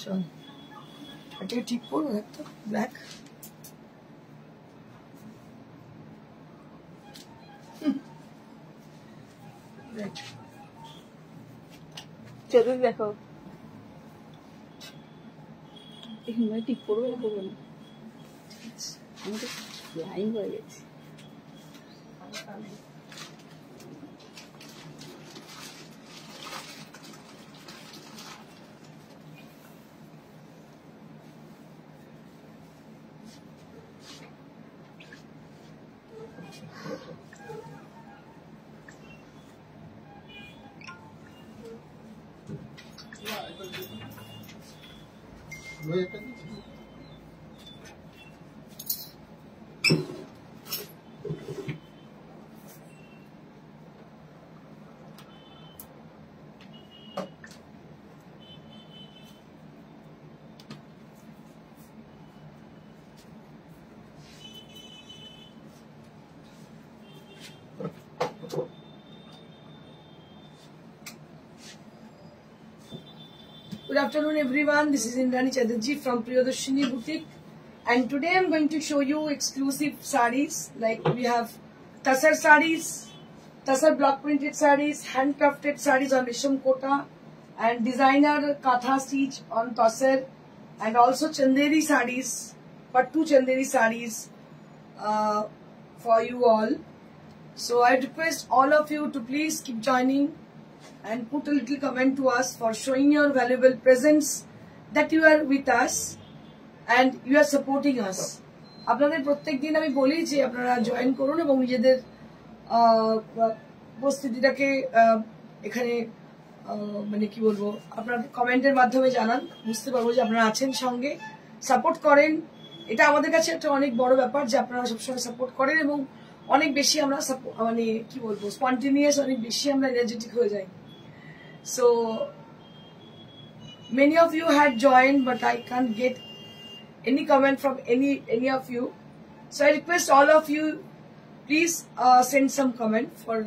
চল এটা ঠিক করবো একটা ব্ল্যাক চলো দেখো এখানে ঠিক করবো না করবো না আমি তো লাইন হয়ে গেছি Good afternoon everyone, this is Indrani Chatterjee from Priyadarshini Boutique, and today I am going to show you exclusive sarees. Like we have Tassar sarees, Tassar block printed sarees, handcrafted sarees on Risham Kota, and designer Katha stitch on Tassar, and also Chanderi sarees, Pattu Chanderi sarees for you all. So I request all of you to please keep joining and put a little comment to us for showing your valuable presence that you are with us and you are supporting us. আপনাদের প্রত্যেকদিন আমি বলি যে আপনারা join করুন এবং নিজেদের উপস্থিতিটাকে এখানে মানে কি বলবো আপনারা কমেন্টের মাধ্যমে জানান, বুঝতে পারবো যে আপনারা আছেন সঙ্গে, সাপোর্ট করেন। এটা আমাদের কাছে একটা অনেক বড় ব্যাপার যে আপনারা সবসময় সাপোর্ট করেন এবং অনেক বেশি আমরা মানে কি বলবো স্পন্টেনিয়াস, অনেক বেশি আমরা এনার্জেটিক হয়ে যাই। So many of you had joined, but I can't get any comment from any of you. So I request all of you, please send some comment for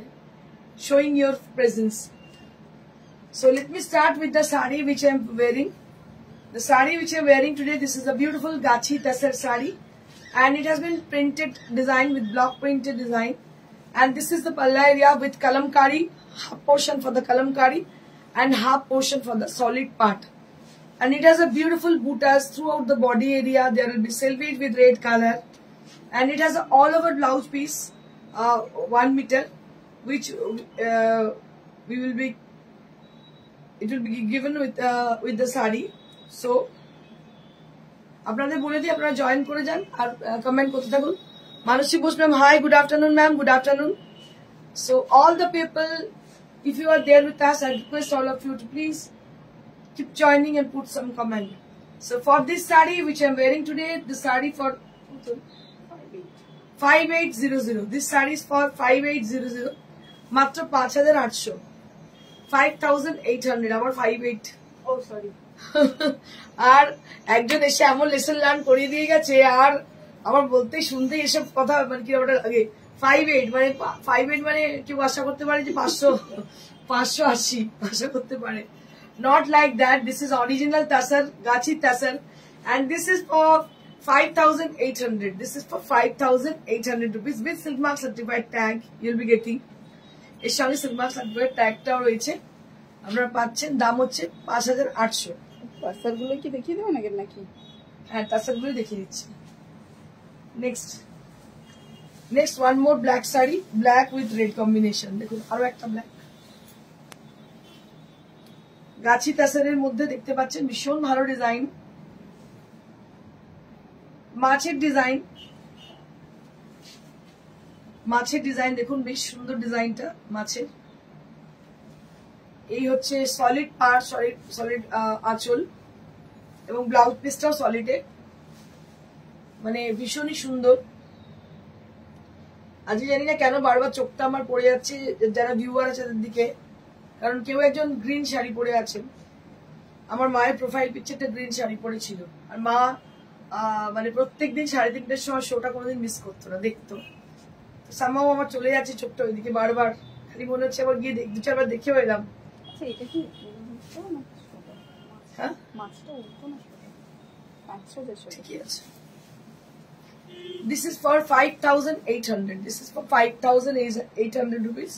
showing your presence. So let me start with the sari which I am wearing. The sari which I am wearing today, this is a beautiful Gachi Tassar sari, and it has been printed design with block printed design, and this is the palla area with kalamkari, half portion for the kalamkari and half portion for the solid part, and it has a beautiful buttas throughout the body area. There will be selvage with red color, and it has an all over blouse piece 1 meter, which it will be given with the sari. So আপনাদের বলে দিই আপনারা join করে যান আর comment করতে থাকুন। Manasi Bose ma'am, hi, good afternoon ma'am, good afternoon. So all the people, if you are there with us, I request all of you to please keep joining and put some comment. So for this sari which I am wearing today, the sari for 5800. This sari is for 5800. মাত্র 5800, 5800 আবার 58। Oh sorry. আর একজন এসে এমন lesson learn করিয়ে দিয়ে গেছে, আর আমার বলতে শুনতে এসব কথা মানে কি আগে 58 মানে 58 মানে কেউ আশা করতে পারে যে 580 আশা করতে পারে। Not like that. This is original Tassar, Gachi Tassar, and this is for 5800. This is for 5800 rupees with Silk Mark certified tag. You'll be getting. এর সঙ্গে Silk Mark certified tagটাও রয়েছে, আপনারা পাচ্ছেন। দাম হচ্ছে 5800। তাসার গুলো কি দেখিয়ে দেবো নাকি? হ্যাঁ, তাসার গুলো দেখিয়ে দিচ্ছি। Next one more black saree, black with red combination. দেখুন আরো একটা ব্ল্যাক গাছি তাসারের মধ্যে দেখতে পাচ্ছেন, ভীষণ ভালো ডিজাইন, মাছের ডিজাইন দেখুন, বেশ সুন্দর ডিজাইনটা মাছের। এই হচ্ছে সলিড পার, সলিড আঁচল এবং ব্লাউজ পিসটাও সলিডে, মানে ভীষণই সুন্দর। আজকে জানি না কেন বারবার চোখটা আমার পড়ে যাচ্ছে যারা ভিউয়ার আছে তাদের দিকে, কারণ কেউ একজন গ্রিন শাড়ি পরে আছেন। আমার মায়ের প্রোফাইল পিকচারটা গ্রিন শাড়ি পরেছিল, আর মা মানে প্রত্যেকদিন 3:30টার সময় শোটা কোনোদিন মিস করতো না, দেখতো। সামাও আমার চলে যাচ্ছে চোখটা ওইদিকে বারবার, খালি মনে হচ্ছে আবার গিয়ে 2-4 বার দেখেও এলাম। এটা কি হ্যাঁ মাছটা উঠতো না সেটা। আচ্ছা যাচ্ছে। ঠিকই আছে। This is for 5,800. This is for 5,800 rupees.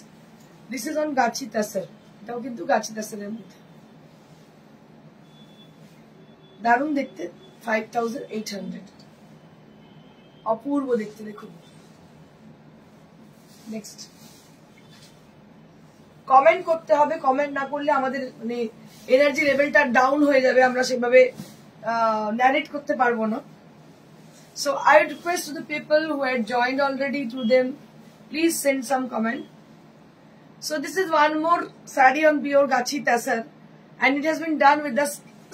This is on Gachi Tasar. এটাও কিন্তু গাছি তাসারের মধ্যে। দারুণ দেখতে, 5,800, অপূর্ব দেখতে। দেখুন নেক্সট। কমেন্ট করতে হবে, কমেন্ট না করলে আমাদের মানে এনার্জি লেভেলটা ডাউন হয়ে যাবে, আমরা সেভাবে ন্যারেট করতে পারবো না। So I would request to the people who had joined already through them, please send some comment. So this is one more sari on pure Gachi Tasar, and it has been done with the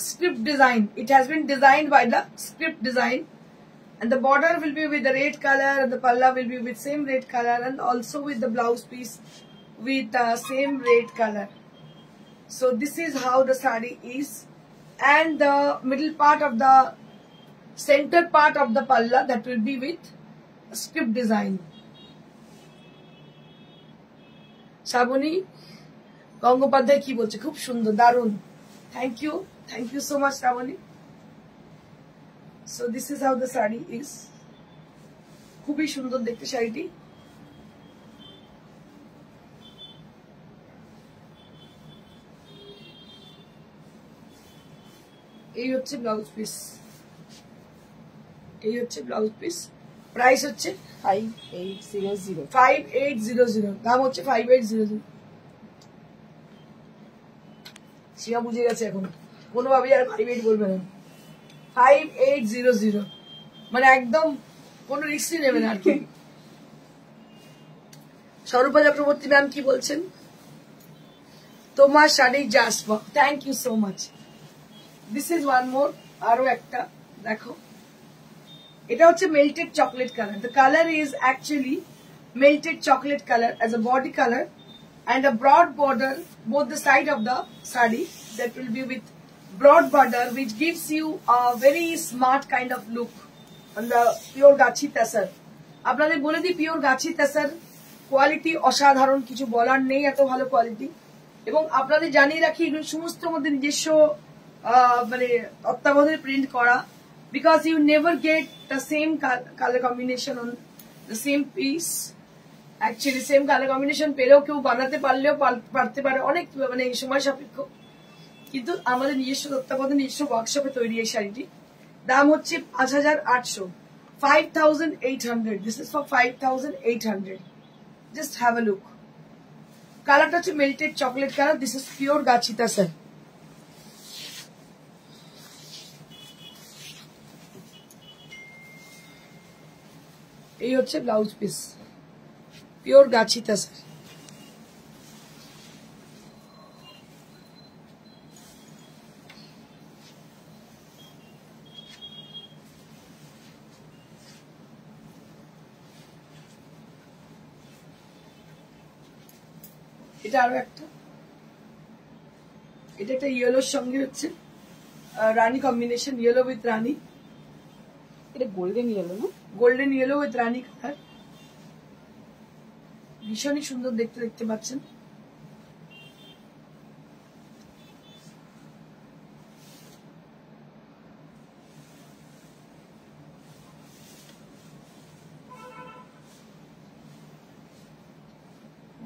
script design. It has been designed by the script design, and the border will be with the red color, and the palla will be with same red color, and also with the blouse piece with the same red color. So this is how the sari is, and the middle part of the center part of the palla, that will be with script design. Shrabani Gangopadhyay কি বলছে? খুব সুন্দর, দারুণ। Thank you so much Shrabani. So this is how the sari is. খুবই সুন্দর দেখতে শাড়িটি। এই হচ্ছে ব্লাউজ পিস, এই হচ্ছে ব্লাউজ পিস। প্রাইস হচ্ছে 5800। 5800, দাম হচ্ছে 5800। সীমা বুঝে গেছে এখন, কোনোভাবেই আর 58 বলবে না। 5800 মানে একদম কোনো রিস্কই নেবে না আর কি। স্বরূপা চক্রবর্তী ম্যাম কি বলছেন? তোমার sari just, thank you so much. This is one more, আরো একটা দেখো। এটা হচ্ছে melted chocolate colour. The colour is actually melted chocolate color as a body color, and a broad border both the side of the sari, that will be with broad border, which gives you a very smart kind of look on the pure Gachi Tasar. আপনাদের বলে দিই, pure গাছি তাসার quality অসাধারণ, কিছু বলার নেই, এত ভালো quality. এবং আপনাদের জানিয়ে রাখি, এগুলো সমস্ত মধ্যে নিজস্ব মানে তত্ত্বাবধানে প্রিন্ট করা, because you never get the same color combination on the same piece. Actually same color combination পেলেও কেউ বানাতে পারলেও পারতে পারে, অনেক মানে সময় সাপেক্ষ, কিন্তু আমাদের নিজস্ব তত্ত্বাবধানে নিজস্ব ওয়ার্কশপে তৈরি এই শাড়িটি। দাম হচ্ছে 5800, 5800। This is for 5800. Just have a look. কালারটা হচ্ছে melted chocolate colour. This is pure গাছি তাসার। এই হচ্ছে ব্লাউজ পিস, পিওর গাছি তাসার। এটা আরো একটা, এটা একটা ইয়েলোর সঙ্গে হচ্ছে রানী কম্বিনেশন, ইয়েলো উইথ রানী। এটা গোল্ডেন ইয়েলো না? Golden yellow with Rani colour, ভীষণই সুন্দর দেখতে, দেখতে পাচ্ছেন।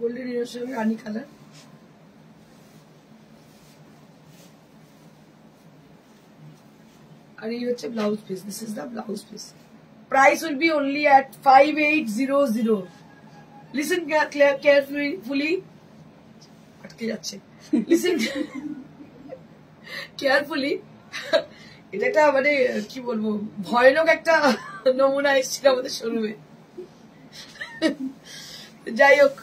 গোল্ডেন ইয়েলোর সঙ্গে রানী কালার। আর এই হচ্ছে blouse piece. This is the blouse piece. Price will be only at 5800. Listen carefully. আটকে যাচ্ছে। Listen carefully. এটা একটা মানে কি বলবো, ভয়ানক একটা নমুনা এসেছিল আমাদের শোরুমে। যাই হোক,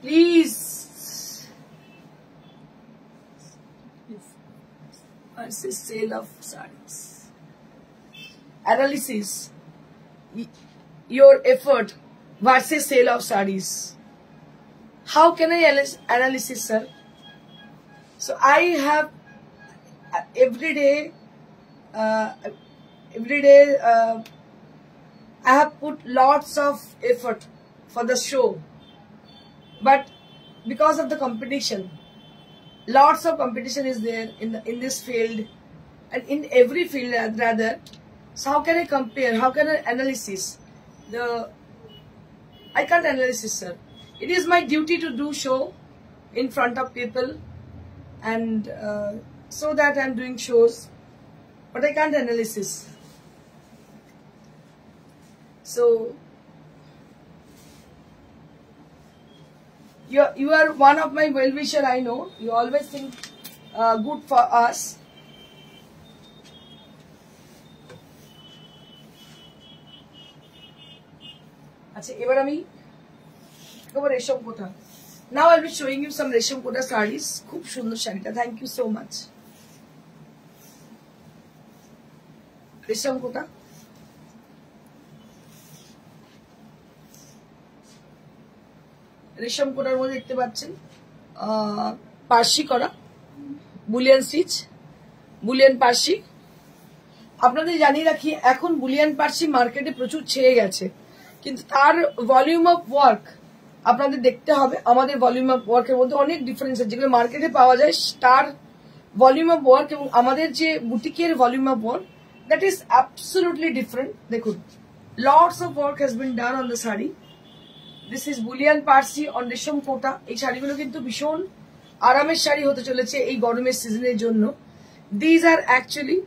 please versus sale of sarees. Analysis. Your effort versus sale of sarees. How can I analysis, sir? So I have every day I have put lots of effort for the show, but because of the competition, lots of competition is there in this field, and in every field rather. So how can I compare? How can I analysis? I can't analysis, sir. It is my duty to do show in front of people, and so that I'm doing shows, but I can't analysis. So you are one of my well-wisher, I know. You always think good for us. Resham Kota. Now I'll be showing you some Resham Kota sarees. Khub sundar sharita. Thank you so much. Resham Kota. রেশম কোটার মধ্যে দেখতে পাচ্ছেন পার্সি করা Boolean stitch, Boolean Parsi. আপনাদের জানিয়ে রাখি এখন বুলিয়ান পার্সি মার্কেটে প্রচুর ছেয়ে গেছে, কিন্তু তার ভলিউম অফ ওয়ার্ক আপনাদের দেখতে হবে। আমাদের ভলিউম অফ ওয়ার্কের মধ্যে অনেক ডিফারেন্স আছে, যেগুলো মার্কেটে পাওয়া যায় তার ভলিউম অফ ওয়ার্ক এবং আমাদের যে বুটিকের volume of work, that is absolutely different. দেখুন, lots of work has been done on the sari. This is bullion Parsi on resham Kota. এই শাড়িগুলো কিন্তু ভীষণ আরামের শাড়ি হতে চলেছে এই গরমের সিজনের জন্য। These are actually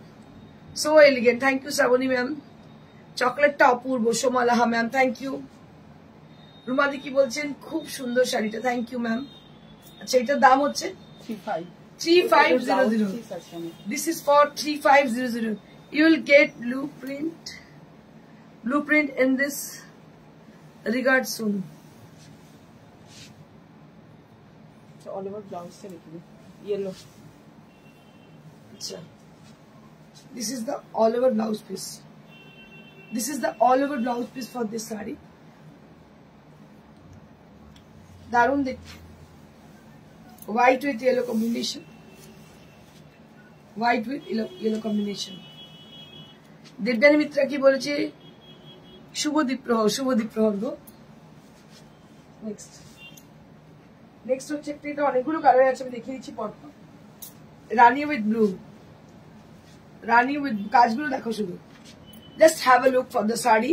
so elegant. Thank you Shrabani ma'am. চকলেটটা অপূর্ব। সোমালাহা ম্যাম, থ্যাংক ইউ। রুমাদি কি বলছেন? খুব সুন্দর শাড়িটা, থ্যাংক ইউ ম্যাম। আচ্ছা, এটার দাম হচ্ছে 3500। This is for 3500. You will get blueprint in this regard soon. So all over blouse se dekhiye yellow. Acha, this is the all over blouse piece. This is the all over blouse piece for this saree. Darun dekh, white with yellow combination. White with yellow combination. Debjani Mitra কি বলেছে? শুভদীপ প্রহর গো। Next হচ্ছে এটা অনেকগুলো colour আছে, আমি দেখিয়ে দিচ্ছি পরপর। Rani with blue, rani with কাজগুলো দেখো শুধু, just have a look for the sari.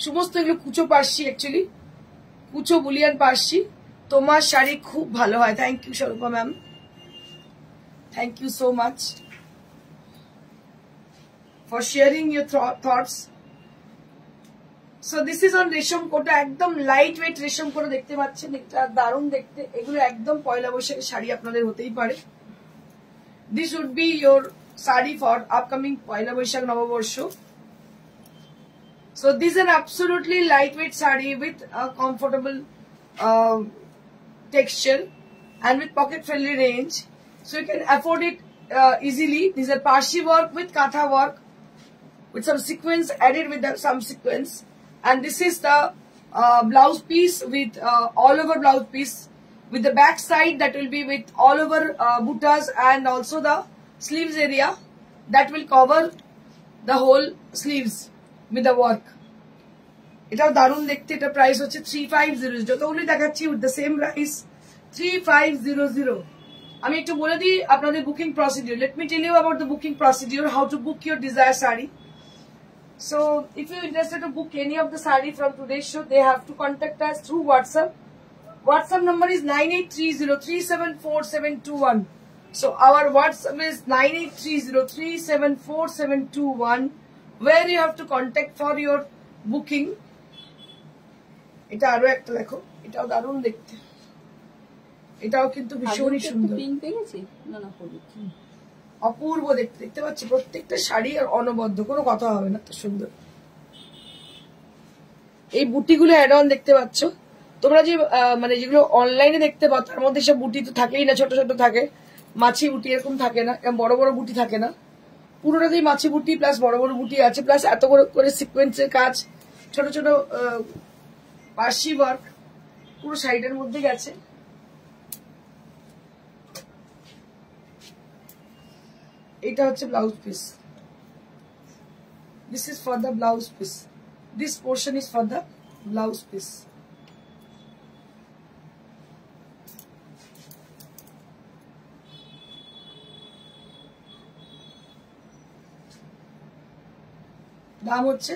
সমস্ত এগুলো কুচো পার্সি, অ্যাকচুয়ালি কুচো বুলিয়ান পার্সি। তোমার শাড়ি খুব ভালো হয়। Thank you Swarupa ma'am, thank you so much for sharing your thoughts. So this is on রেশম কোটা, একদম লাইট ওয়েট রেশম কোটা দেখতে পাচ্ছেন। এটা দারুণ দেখতে। এগুলো একদম পয়লা বৈশাখের শাড়ি আপনাদের হতেই পারে। This would be your sari for upcoming পয়লা বৈশাখ নববর্ষ। So this is an absolutely lightweight sari with a comfortable texture and with pocket friendly range, so you can afford it easily. These are Parsi work with Katha work with some sequence added with some sequence. And this is the blouse piece with all over blouse piece with the back side that will be with all over buttas, and also the sleeves area that will cover the whole sleeves with the work. এটাও দারুণ দেখতে। এটা price হচ্ছে 3500। যতগুলি দেখাচ্ছি with the same price 3500। আমি একটু বলে দিই আপনাদের booking procedure. Let me tell you about the booking procedure, how to book your desire sari. So, if you're interested to book any of the saree from today's show, they have to contact us through WhatsApp. WhatsApp number is 9830374721. So, our WhatsApp is 9830374721, where you have to contact for your booking. এটা আরো একটা দেখো, এটাও দারুণ দেখতে। এটাও কিন্তু ভীষণই সুন্দর। পিঙ্ক দেখেছি না না হলুদ, অপূর্ব দেখতে। দেখতে পাচ্ছি প্রত্যেকটা শাড়ি আর অনবদ্য, কোনো কথা হবে না, তো সুন্দর। এই বুটিগুলো অ্যাড অন দেখতে পাচ্ছ তোমরা, যে মানে যেগুলো অনলাইনে দেখতে পাও তার মধ্যে সব বুটি তো থাকেই না, ছোট ছোট থাকে, মাছি বুটি এরকম থাকে না, বড় বড় বুটি থাকে না। পুরোটাতেই মাছি বুটি প্লাস বড় বড় বুটি আছে, প্লাস এত বড় করে সিকোয়েন্সের কাজ, ছোট ছোট পার্সি ওয়ার্ক পুরো শাড়িটার মধ্যে গেছে। এটা হচ্ছে blouse piece. This is for the blouse piece. This portion is for the blouse piece. দাম হচ্ছে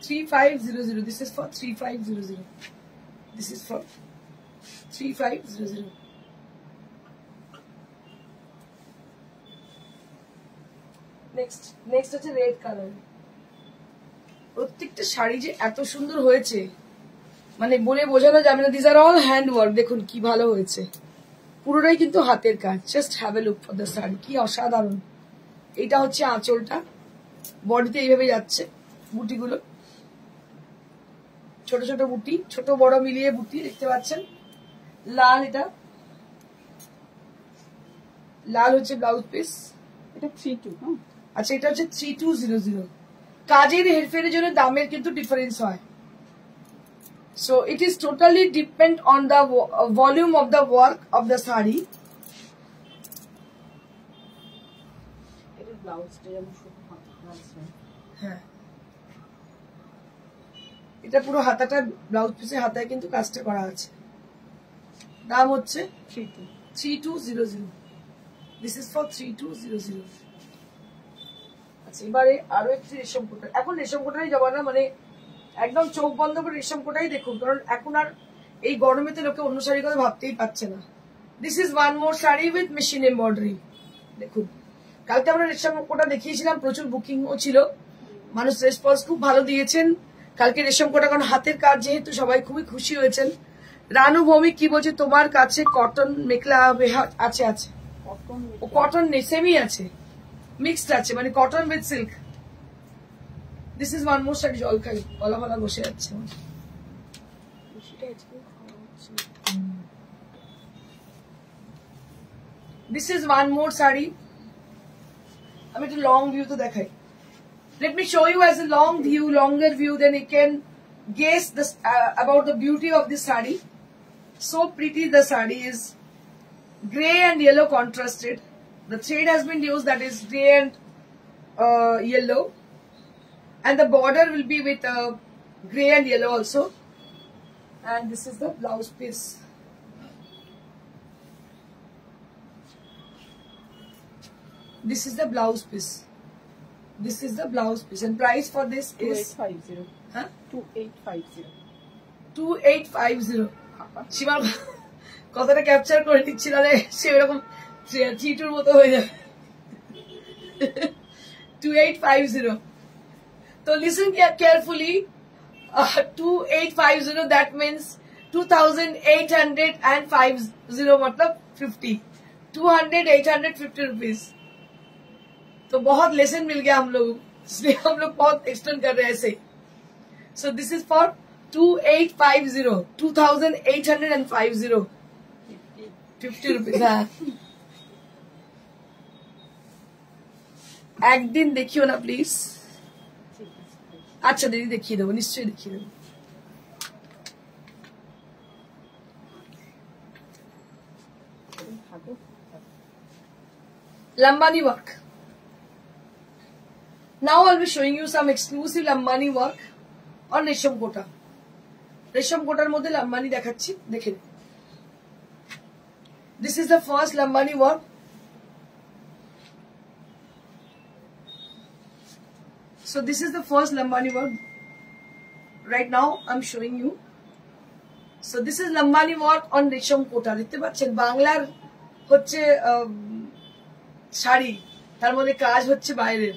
3500. This is for 3500. This is for 3500. Next হচ্ছে রেড কালার। প্রত্যেকটা শাড়ি যে এত সুন্দর হয়েছে মানে বলে বোঝানো যাবে না। This are all hand work. দেখুন কি ভালো হয়েছে, পুরোটাই কিন্তু হাতের কাজ। Just have a look for the sari, কি অসাধারণ। এইটা হচ্ছে আঁচলটা, বডিতে এইভাবে যাচ্ছে বুটিগুলো, ছোট ছোট বুটি, ছোট বড় মিলিয়ে বুটি দেখতে পাচ্ছেন। লাল, এটা লাল হচ্ছে ব্লাউজ পিস। এটা 32 না? আচ্ছা, এটা হচ্ছে 3200। কাজের হেরফেরের জন্য দামের কিন্তু ডিফারেন্স হয়। So it is totally depend on the volume of the work of the sari. এটা ব্লাউজটা যেমন শুধু হাতা আছে। হ্যাঁ, এটা পুরো হাতাটা ব্লাউজ পিসের হাতায় কিন্তু কাজটা করা আছে। দাম হচ্ছে 3200। This is for 3200। আচ্ছা, এবারে আরো একটি রেশম কোটা। এখন রেশম কোটাই যাবো না, মানে একদম চোখ বন্ধ করে রেশম কোটাই দেখুন, কারণ এখন আর এই গরমেতে লোকে অন্য শাড়ির কথা ভাবতেই পারছে না। This is one more sari with machine embroidery. দেখুন, কালকে আমরা রেশম কোটা দেখিয়েছিলাম, প্রচুর বুকিংও ছিল, মানুষ রেসপন্স খুব ভালো দিয়েছেন কালকে রেশম কোটা, কারণ হাতের কাজ যেহেতু সবাই খুবই খুশি হয়েছেন। রানু ভৌমিক কি বলছে, তোমার কাছে কটন মেখলা আছে? আছে, ও কটন নেই, সেমি আছে, মিক্সড আছে, মানে cotton with silk. This is one মোর শাড়ি। জল খাই, গলা ফলা বসে যাচ্ছে। দিস ইজ ওয়ান মোর শাড়ি। আমি একটু লং ভিউ তো দেখাই। Let me show you as a long view, longer view, then you can guess this about the beauty of this sari. So pretty the sari is. Grey and yellow contrasted. The thread has been used, that is grey and yellow, and the border will be with grey and yellow also. And this is the blouse piece. This is the blouse piece. This is the blouse piece, and price for this is 2850. Huh? 2850. 2850. সীমার কথাটা capture করে দিচ্ছি, না সে এরকম চিটুর মতো হয়ে যাবে। 2850. তো listen carefully. 2850, that means 2850 मतलब 50. 850 rupees. तो बहुत लेसन मिल गया हम लोग, इसलिए हम लोग बहुत एक्सटेंड कर रहे हैं ऐसे। So this is for 2850, 2850, 50 rupees. हाँ, একদিন দেখিও না প্লিজ। আচ্ছা দিদি, দেখিয়ে দেবো, নিশ্চয়ই দেখিয়ে দেবো। Lambani work. Now I'll be showing you some exclusive Lambani work on রেশম কোটা। রেশম কোটার মধ্যে লাম্বানি দেখাচ্ছি, দেখে নিন। This is the first Lambani work. So this is the first Lambani work. Right now I'm showing you. So this is Lambani work on রেশম কোটা। দেখতে পাচ্ছেন, বাংলার হচ্ছে শাড়ি, তার মধ্যে কাজ হচ্ছে বাইরের।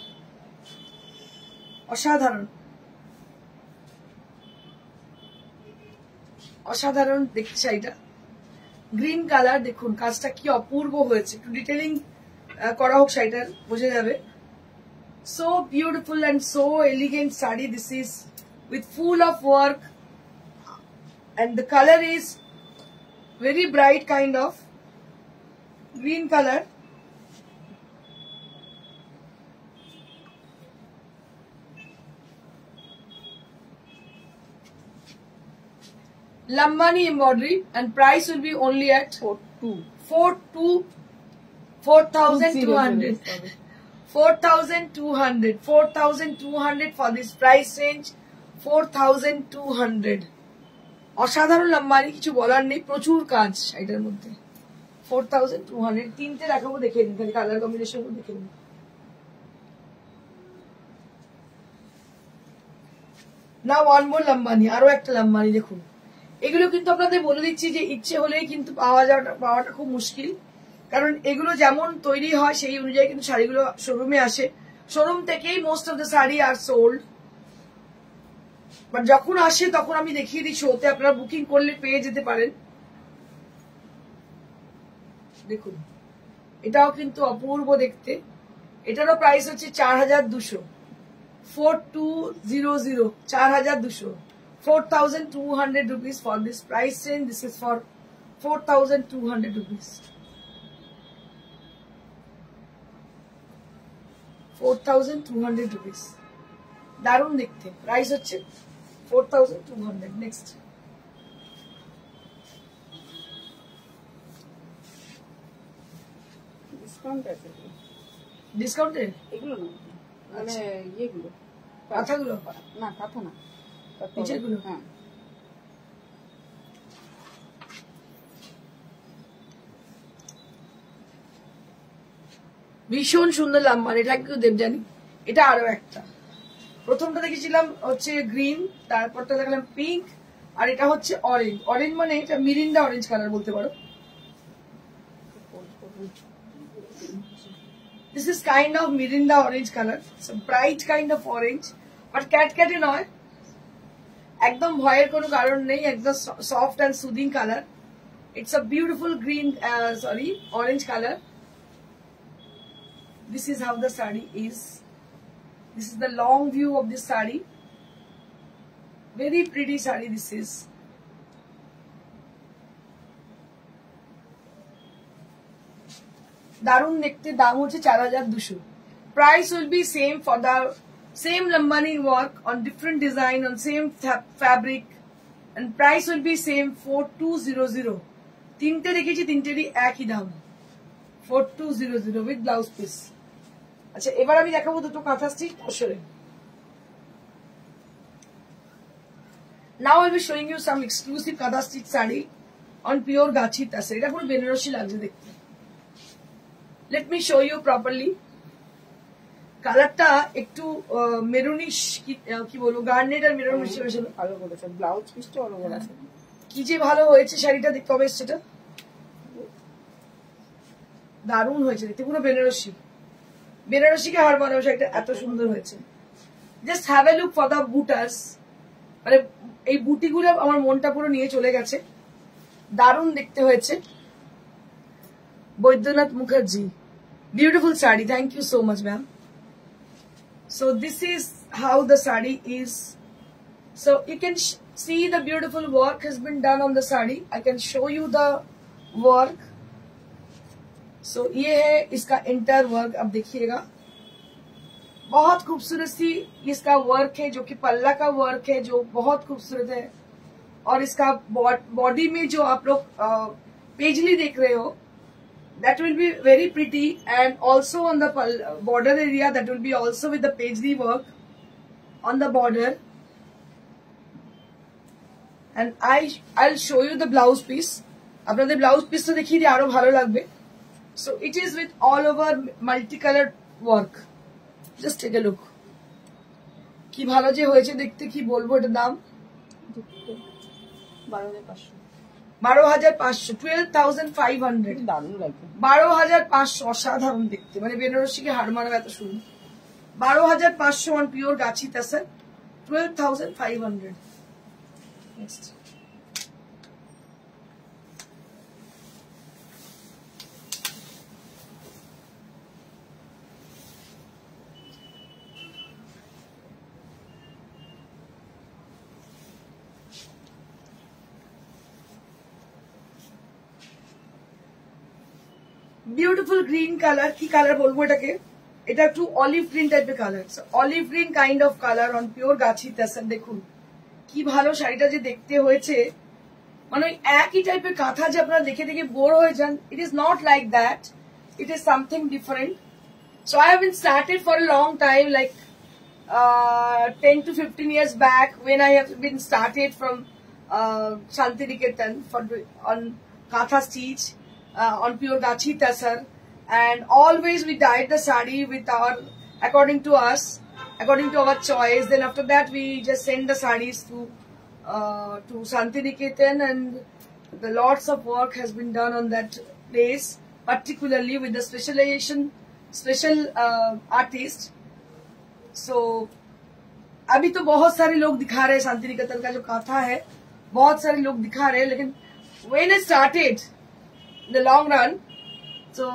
অসাধারণ, অসাধারণ দেখতে শাড়িটা। গ্রিন কালার, দেখুন কাজটা কি অপূর্ব হয়েছে। একটু ডিটেলিং করা হোক শাড়িটার, বোঝা যাবে। So beautiful and so elegant sari. This is with full of work and the colour is very bright kind of green colour. Lambani embroidery, and price will be only at 4,200. 4,200 for this price range. 4,200. অসাধারণ লাম্বানি, কিছু বলার নেই, প্রচুর কাজ এটার মধ্যে। 4,200। তিনটে দেখাবো, দেখে নিন, খালি কালার কম্বিনেশন দেখে নিন। না ওয়ান মোর লাম্বানি, আরো একটা লাম্বানি দেখুন। এগুলো কিন্তু আপনাদের বলে দিচ্ছি যে ইচ্ছে হলেই কিন্তু পাওয়াটা খুব মুশকিল, কারণ এগুলো যেমন তৈরি হয় সেই অনুযায়ী কিন্তু শাড়িগুলো শোরুমে আসে, শোরুম থেকেই most of the sari are sold. But যখন আসে তখন আমি দেখিয়ে দিই শোতে, আপনারা বুকিং করলে পেয়ে যেতে পারেন। দেখুন এটাও কিন্তু অপূর্ব দেখতে, এটারও প্রাইস হচ্ছে 4200, 4200, 4200, 4200 rupees for this price range. This is for 4200 rupees. 4200 rupees, দারুণ দেখতে, প্রাইস হচ্ছে 4200। নেক্সট ডিসকাউন্ট আছে ডিসকাউন্টে এগুলো না, মানে ইয়েগুলো কাঁথাগুলো, না কাঁথা না, নিচেরগুলো। হ্যাঁ ভীষণ সুন্দর লাম্বার, এটা কিন্তু দেবজানি। এটা আরো একটা, প্রথমটা দেখেছিলাম হচ্ছে গ্রিন, তারপরটা দেখলাম পিঙ্ক, আর এটা হচ্ছে অরেঞ্জ। অরেঞ্জ মানে এটা মিরিন্ডা অরেঞ্জ কালার বলতে পারো। This is kind of Mirinda orange color. It's a bright kind of orange, but ক্যাটে নয়, একদম ভয়ের কোনো কারণ নেই, একদম soft and soothing color. It's a beautiful green, orange color. This is how the sari is. This is the long view of this sari. Very pretty sari this is. দারুণ দেখতে, দাম হচ্ছে 4200। Price will be same for the same Lambani work on different design on same fabric, and price will be same 4200। তিনটে দেখেছি, তিনটেরই একই দাম 4200 with blouse piece. আচ্ছা এবার আমি দেখাবো দুটো কাঁথা স্টিচ আসলে। Now I'll be showing you some exclusive কাঁথা স্টিচ শাড়ি on pure গাছি তাসর। এটা পুরো বেনারসি লাগছে দেখতে। Let me show you properly. কালারটা একটু মেরুনিশ, কি বলবো, গার্নেট আর মেরুন মিশে ভালো করেছে, ব্লাউজ পিসটা ভালো করেছে, কি যে ভালো হয়েছে শাড়িটা দেখতে। কবে সেটা দারুণ হয়েছে দেখতে, পুরো বেনারসি, বেনারসিকে হার মানানো শাড়িটা এত সুন্দর হয়েছে। Just have a look for the butas, মানে এই বুটিগুলো আমার মনটা পুরো নিয়ে চলে গেছে, দারুণ দেখতে হয়েছে। Baidyanath Mukherjee, beautiful sari, thank you so much ma'am. So this is how the sari is. So you can see the beautiful work has been done on the sari. I can show you the work. So ये है इसका inter work, अब देखिएगा बहुत खूबसूरत सी इसका work है, जो कि पल्ला का वर्क है जो बहुत खूबसूरत है। और इसका बॉडी में जो आप लोग पेजली देख रहे हो, that will be very pretty, and also on the border area that will be also with the paisley work on the border. And I'll show you the blouse piece. আপনাদের blouse পিসটা দেখিয়ে দিই, আরো ভালো লাগবে। So it is with all over multicolored work. Just take a look. কি ভালো যে হয়েছে দেখতে, কি বলবো। এটার দাম 12,500, 12,500, 12,500। দারুণ লাগবে, 12,500, অসাধারণ দেখতে, মানে বেনারসিকে হার মানাবে এত সুন্দর। 12,500 on pure Gachhi তাসার, 12,500। Next beautiful green colour, কি কালার বলবো এটাকে, এটা একটু অলিভ গ্রিন টাইপের colour, olive green kind of colour on pure গাছি তাসার। দেখুন কি ভালো শাড়িটা যে দেখতে হয়েছে, মানে ওই একই টাইপের কাঁথা যে আপনারা দেখে দেখে বোর হয়ে যান, it is not like that, it is something different. So I have been started for a long time, like 10 to 15 years back when I have been started from Shantiniketan on Katha stitch, on pure gachi tasar, and always we dyed the sari with our according to us, according to our choice. Then after that we just send the sarees to Santiniketan, and the lots of work has been done on that place, particularly with the special artist. So अभी तो बहुत सारे लोग दिखा रहे हैं शांतिनिकेतन का जो काथा है, बहुत सारे लोग दिखा रहे हैं, लेकिन when it started in the long run, so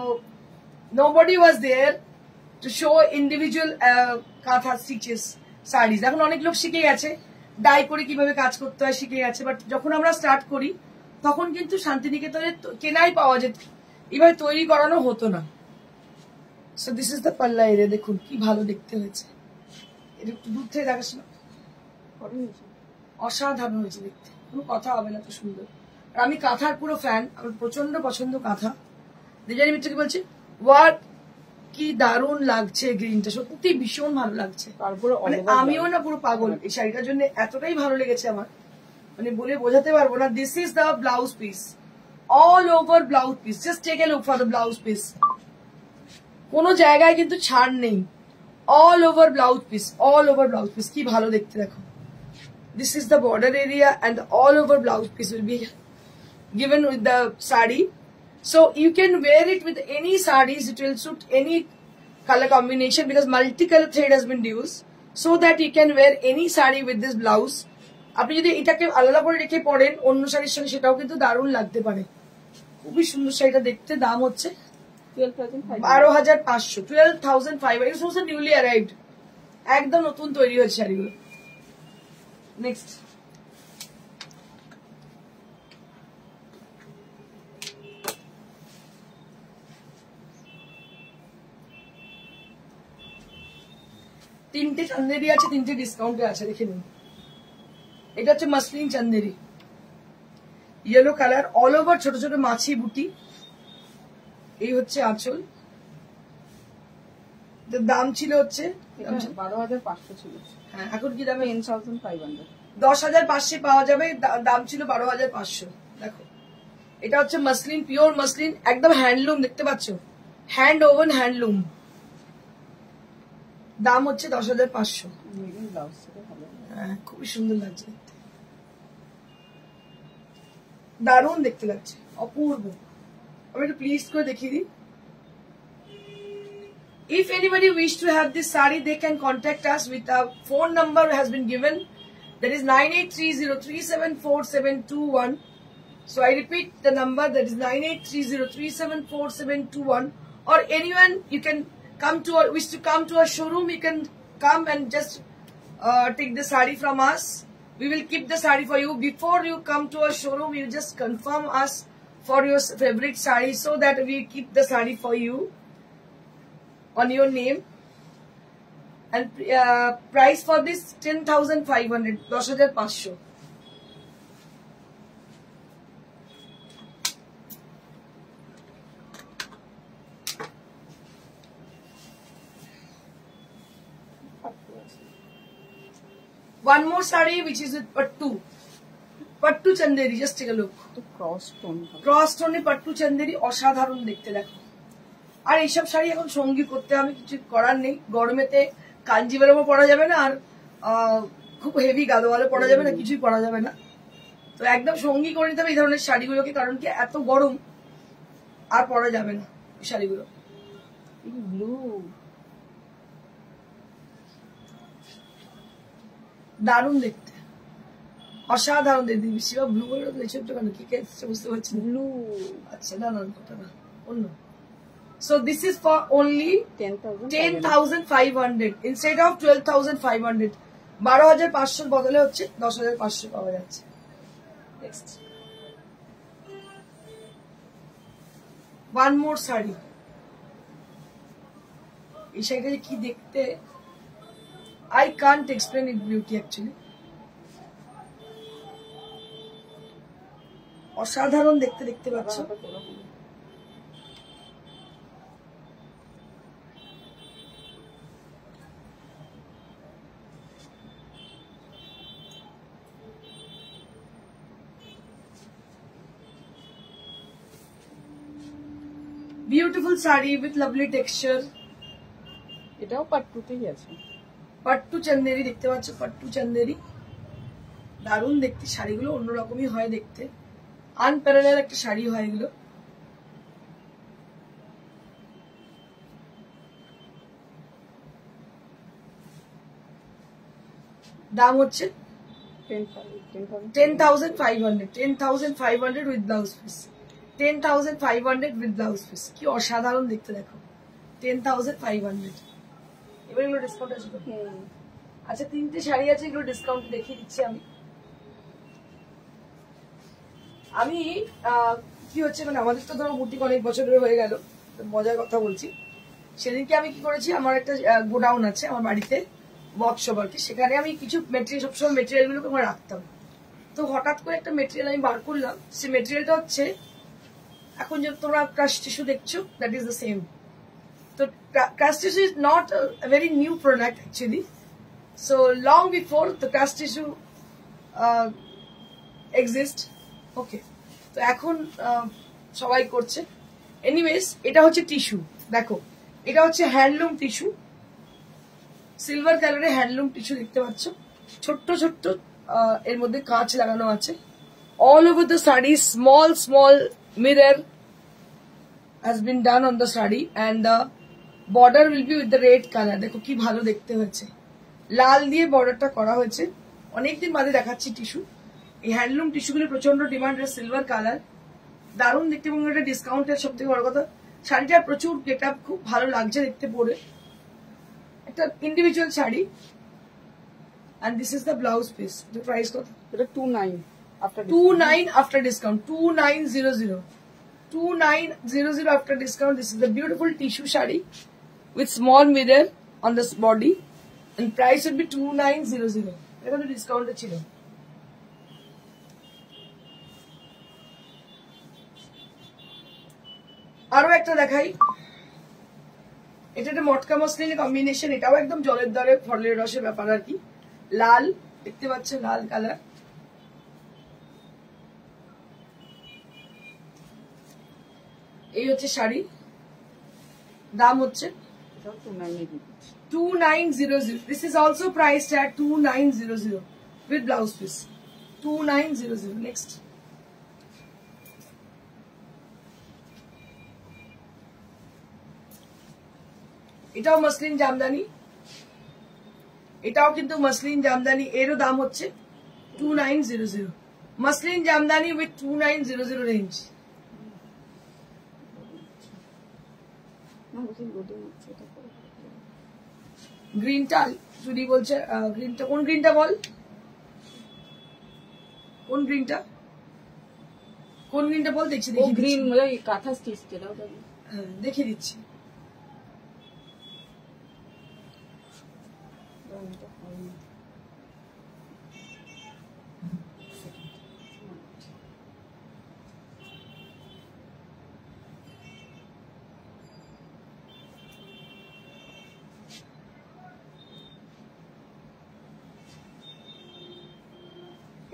nobody was there to show individual কাঁথা stitches sarees. এখন অনেক লোক শিখে গেছে ডাই করে কিভাবে কাজ করতে হয়, শিখে গেছে, বাট যখন আমরা স্টার্ট করি তখন কিন্তু শান্তিনিকেতনে কেনাই পাওয়া যেত, এভাবে তৈরি করানো হতো না। সো দিস ইজ দ্য পাল্লা এরিয়া, দেখুন কি ভালো দেখতে হয়েছে, এটা একটু দূর থেকে দেখাস না, অসাধারণ হয়েছে দেখতে, কোনো কথা হবে না, তো সুন্দর। আর আমি কাঁথার পুরো ফ্যান, আমার প্রচন্ড পছন্দ কাঁথা। ডিজাইন মিত্রকে বলছি ওয়াট কি দারুণ লাগছে, গ্রিনটা সত্যি ভীষণ ভালো লাগছে। মানে আমিও না পুরো পাগল এই শাড়িটার জন্য, এতটাই ভালো লেগেছে আমার, মানে বলে বোঝাতে পারবো না। This is the blouse piece, all over blouse piece, just take a look for the blouse piece, কোনো জায়গায় কিন্তু ছাড় নেই, all over blouse piece, all over blouse piece, কি ভালো দেখতে দেখো। This is the border area and the all over blouse piece will be given with the sari. So you can wear it with any sarees, it will suit any color combination because multicolor thread has been used, so that you can wear any saree with this blouse. আপনি যদি এটাকে আলাদা করে রেখে পরেন অন্য শাড়ির সঙ্গে, সেটাও কিন্তু দারুণ লাগতে পারে, খুবই সুন্দর শাড়িটা দেখতে। দাম হচ্ছে 12,500, 12,500, it was newly arrived, একদম নতুন তৈরি হয়েছে শাড়িগুলো। নেক্সট তিনটে চান্দেরি আছে, তিনটে ডিসকাউন্টে আছে, দেখে নিন। এটা হচ্ছে muslin Chanderi, yellow colour, all over ছোট ছোট মাছি বুটি, এই হচ্ছে আঁচল। দাম ছিল হচ্ছে 12,500 ছিল, হ্যাঁ এখন কি দামে? 10,500, 10,500 পাওয়া যাবে, দাম ছিল 12,500। দেখো এটা হচ্ছে মাসলিন, পিওর মাসলিন, একদম হ্যান্ডলুম, দেখতে পাচ্ছ, হ্যান্ড ওভেন হ্যান্ডলুম, দাম হচ্ছে 10,500। হ্যাঁ খুবই সুন্দর লাগছে দেখতে, দারুণ দেখতে লাগছে, অপূর্ব। আমি একটু প্লিজ করে দেখিয়ে দিই। If anybody wish to have this saree, they can contact us with our phone number has been given, that is 9830374721. So I repeat the number, that is 9830374721, or anyone you can come to our, wish to come to our showroom, you can come and just take the saree from us. We will keep the saree for you. Before you come to our showroom, you just confirm us for your favorite saree, so that we keep the saree for you on your name. And price for this 10,500, 10,500. One more saree which is with pattu chanderi, just take a look. Cross tone pattu chanderi, অসাধারণ দেখতে দেখো। আর এইসব শাড়ি এখন সঙ্গী করতে আমি কিছু করার নেই, গরমেতে কাঞ্জিভারমও পরা যাবে না, আর খুব হেভি গাদোয়ালও পরা যাবে না, কিছুই পরা যাবে না, তো একদম সঙ্গী করে নিতে হবে এই ধরনের শাড়িগুলোকে, কারণ কি এত গরম আর পরা যাবে না এই শাড়িগুলো। ব্লু দারুণ দেখতে, অসাধারণ দেখতে, বেশিরভাগ ব্লু বলে ছোট্ট কেন কি বুঝতে পারছি, ব্লু, আচ্ছা না না কথা না অন্য। So this is for only 10,500 instead of 12,500. 12,500 বদলে হচ্ছে 10,500 পাওয়া যাচ্ছে। Next, one more saree. এই শাড়িটা কি দেখতে, I can't explain its beauty actually. অসাধারণ দেখতে, দেখতে পাচ্ছ। Beautiful saree with lovely texture. এটাও পাট্টুতেই আছে, পাট্টু চান্দেরি দেখতে পাচ্ছ, পাট্টু চান্দেরি, দারুণ দেখতে শাড়িগুলো, অন্যরকমই হয় দেখতে, আনপ্যারালাল একটা শাড়ি হয় এগুলো। দাম হচ্ছে 10,500, 10,500 with blouse piece, 10,500 with blouse piece. কি অসাধারণ দেখতে দেখো, 10,500। এবার এগুলো ডিসকাউন্ট আছে তো? আচ্ছা, 3টে শাড়ি আছে, এগুলো ডিসকাউন্ট দেখিয়ে দিচ্ছি আমি কি হচ্ছে মানে আমাদের তো ধরো বুটিক অনেক বছরের হয়ে গেল, মজার কথা বলছি। সেদিনকে আমি কি করেছি, আমার একটা গোডাউন আছে আমার বাড়িতে, ওয়ার্কশপ আর কি, সেখানে আমি কিছু মেটেরিয়াল, সবসময় মেটেরিয়াল গুলোকে আমার রাখতাম। তো হঠাৎ করে একটা মেটেরিয়াল আমি বার করলাম, সেই মেটেরিয়ালটা হচ্ছে এখন যে তোমরা ক্রাশ টিস্যু দেখছো, দ্যাট ইজ দ্য সেম। তো crush tissue is not a very new product actually, so long before the crush tissue exist. ওকে, তো এখন সবাই করছে। এনিওয়েজ, এটা হচ্ছে টিস্যু, দেখো এটা হচ্ছে হ্যান্ডলুম টিস্যু, সিলভার কালারের হ্যান্ডলুম টিস্যু দেখতে পাচ্ছ, ছোট্ট ছোট্ট এর মধ্যে কাঁচ লাগানো আছে। All over the sari small small mirror has been done on the sari, and the border will be with the red color. দেখো কি ভালো দেখতে হয়েছে, লাল দিয়ে বর্ডারটা করা হয়েছে। অনেকদিন বাদে দেখাচ্ছি টিস্যু। এই হ্যান্ডলুম টিস্যুগুলো প্রচন্ড ডিমান্ড, সিলভার কালার, দারুণ দেখতে, এবং এটা ডিসকাউন্টের সব থেকে বড় কথা, শাড়িটার প্রচুর গেট আপ, খুব ভালো লাগছে দেখতে পরে, একটা individual sari. and this is the blouse piece. The price কত? এটা 29 after 29 after discount, 2900, 2900 after discount. This is the beautiful tissue shadi with small mirror on this body, and price would be 2900. এটা তো ডিসকাউন্টে ছিল। আরো একটা দেখাই, এটা একটা মটকা মসলিনের কম্বিনেশন, এটাও একদম জলের দরে ফলের রসের ব্যাপার আর কি। লাল দেখতে পাচ্ছ, লাল কালার। এই হচ্ছে শাড়ি, দাম হচ্ছে 2900. This is also priced at 2900 with blouse piece, 2900. Next, এটাও মসলিন জামদানি, এটাও কিন্তু মসলিন জামদানি, এরও দাম হচ্ছে 2900। Muslin jamdani with 2900 range. গ্রিনটা যদি বলছে, গ্রিনটা কোন গ্রিনটা বল, কোন গ্রিনটা, কোন গ্রিনটা বল, দেখছি দেখি গ্রিন মানে কাঁথা স্টিচ, যেটা দেখিয়ে দিচ্ছি।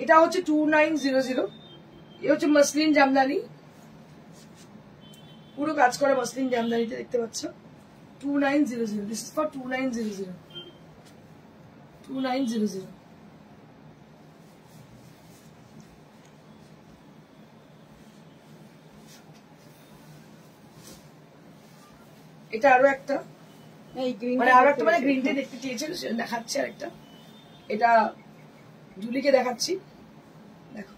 এটা হচ্ছে 2900। এ হচ্ছে মসলিন জামদানি, পুরো কাজ করা মসলিন জামদানিতে দেখতে পাচ্ছ, 2900। This is for 2900, 2900। এটা আরো একটা, মানে আরো একটা, মানে গ্রিনটা দেখতে চেয়েছে, দেখাচ্ছে আরেকটা। এটা জুলিকে দেখাচ্ছি, দেখো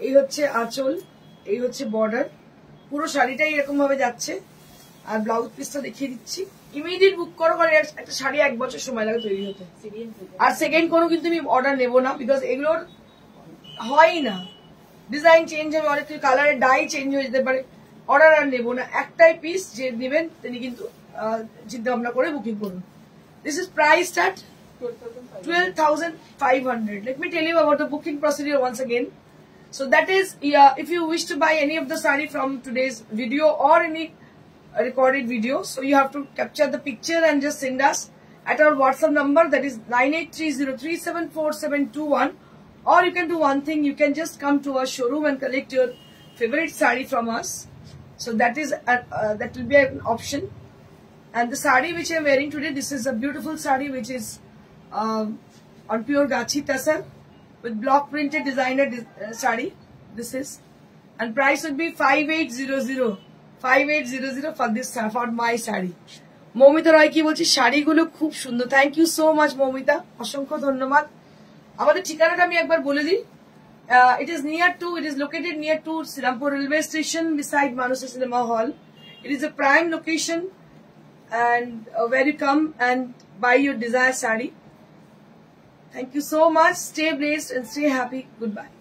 এই হচ্ছে আঁচল, এই হচ্ছে বর্ডার, পুরো শাড়িটাই এরকম ভাবে যাচ্ছে। আর ব্লাউজ পিসটা দেখিয়ে দিচ্ছি, ইমিডিয়েট বুক করো, কারণ একটা শাড়ি 1 বছর সময় লাগে তৈরি হতে। আর সেকেন্ড কোনো কিন্তু আমি অর্ডার নেবো না, বিকজ এগুলোর হয়ই না, ডিজাইন চেঞ্জ হবে, অনেক কালারের ডাই চেঞ্জ হয়ে যেতে পারে, অর্ডার আর নেবো না। একটাই পিস যে নেবেন তিনি কিন্তু চিন্তা ভাবনা করে বুকিং করুন। This is priced at 12,500. Let me tell you about the booking procedure once again. So that is, if you wish to buy any of the saree from today's video or any recorded video, so you have to capture the picture and just send us at our WhatsApp number, that is 9830374721. Or you can do one thing, you can just come to our showroom and collect your favorite saree from us. So that is that will be an option. And the sari which I am wearing today, this is a beautiful sari which is on pure Gachi Tasar with block printed designer sari. This is, and price would be 5800. 5800 for this, for my sari. Moumita Roy কি বলছি, শাড়িগুলো খুব সুন্দর। Thank you so much Moumita, অসংখ্য ধন্যবাদ। আমাদের ঠিকানাটা আমি একবার বলে দিই। It is located near to Sirampur railway station beside Manasa Cinema Hall. It is a prime location and where you come and buy your desired sari. Thank you so much. Stay blessed and stay happy. Goodbye.